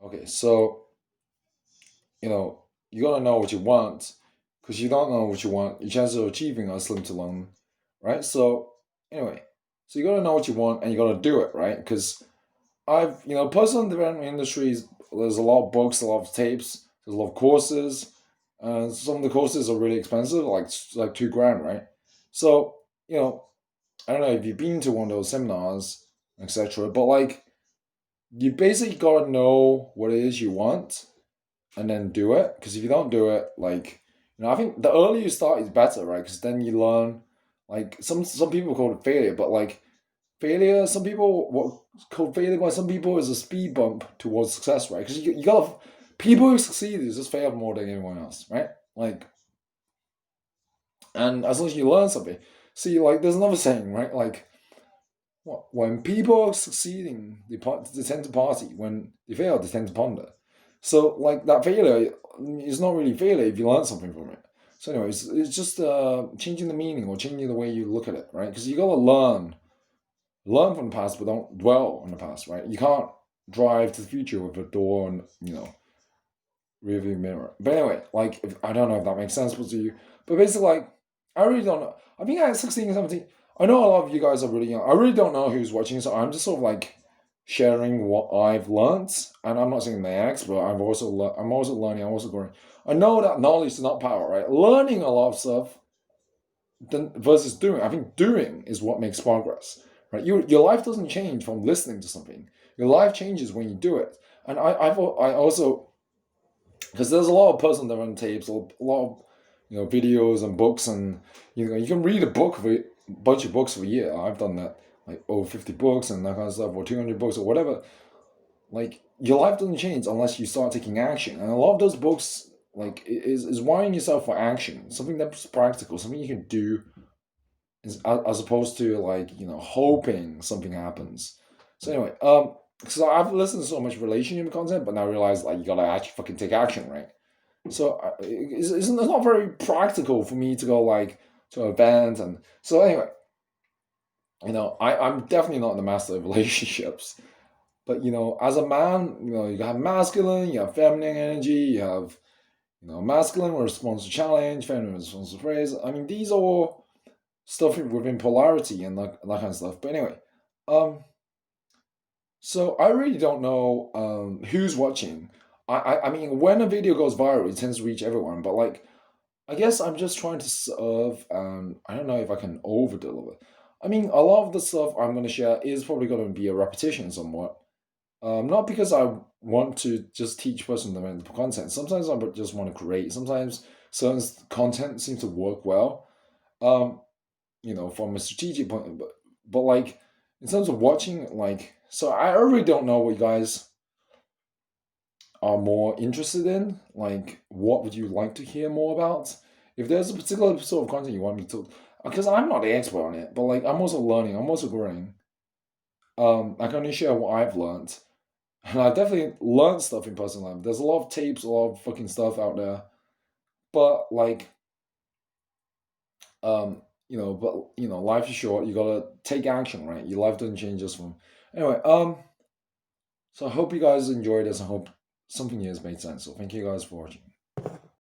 Okay, so you gotta know what you want, because you don't know what you want, your chances of achieving are slim to none, right? So anyway, so you gotta know what you want and you gotta do it, right? Because personal development industries, there's a lot of books, a lot of tapes, there's a lot of courses. Some of the courses are really expensive, like 2 grand, right? So you know, I don't know if you've been to one of those seminars, etc. But like, you basically gotta know what it is you want and then do it. Because if you don't do it, like, I think the earlier you start is better, right? Because then you learn. Like some people call it failure, but like failure, some people what call failure by some people is a speed bump towards success, right? Because you gotta people who succeed is just fail more than anyone else, right? Like, and as long as you learn something, see, like, there's another saying, right? Like, when people are succeeding, they tend to party. When they fail, they tend to ponder. So, like, that failure is not really failure if you learn something from it. So, anyway, it's just changing the meaning or changing the way you look at it, right? Because you gotta learn from the past, but don't dwell on the past, right? You can't drive to the future with a door and rearview mirror. But anyway, like, I don't know if that makes sense to you, but basically, like, I really don't know. I think at 16, 17, I know a lot of you guys are really young. I really don't know who's watching, so I'm just sort of like sharing what I've learned, and I'm not saying the expert. I'm also learning. I'm also growing. I know that knowledge is not power, right? Learning a lot of stuff then versus doing. I think doing is what makes progress, right? Your life doesn't change from listening to something. Your life changes when you do it. And I also, because there's a lot of personal development tapes, a lot of videos and books, and you can read a bunch of books for a year. I've done that, like over 50 books and that kind of stuff, or 200 books or whatever. Like, your life doesn't change unless you start taking action, and a lot of those books, like, is wiring yourself for action, something that's practical, something you can do, as opposed to, like, hoping something happens. So anyway, so I've listened to so much relationship content, but now I realize, like, you gotta actually fucking take action, right? So it's not very practical for me to go, like, to an event. And so anyway, I'm definitely not the master of relationships. But as a man, you have masculine, you have feminine energy, you have masculine responds to challenge, feminine responds to praise. I mean, these are all stuff within polarity and that kind of stuff. But anyway, um, so I really don't know who's watching. I mean, when a video goes viral, it tends to reach everyone. But like, I guess I'm just trying to serve. I don't know if I can over deliver. I mean, a lot of the stuff I'm going to share is probably going to be a repetition somewhat. Not because I want to just teach personal development content. Sometimes I just want to create. Sometimes certain content seems to work well. Um, from a strategic point, but like, in terms of watching, like, so I really don't know what you guys are more interested in. Like, what would you like to hear more about? If there's a particular sort of content you want me to, because I'm not the expert on it, but like, I'm also learning, I'm also growing. I can only share what I've learned, and I definitely learned stuff in personal life. There's a lot of tapes, a lot of fucking stuff out there, but like, life is short. You gotta take action, right? Your life doesn't change just from. Anyway, so I hope you guys enjoyed this. I hope something here has made sense. So thank you guys for watching.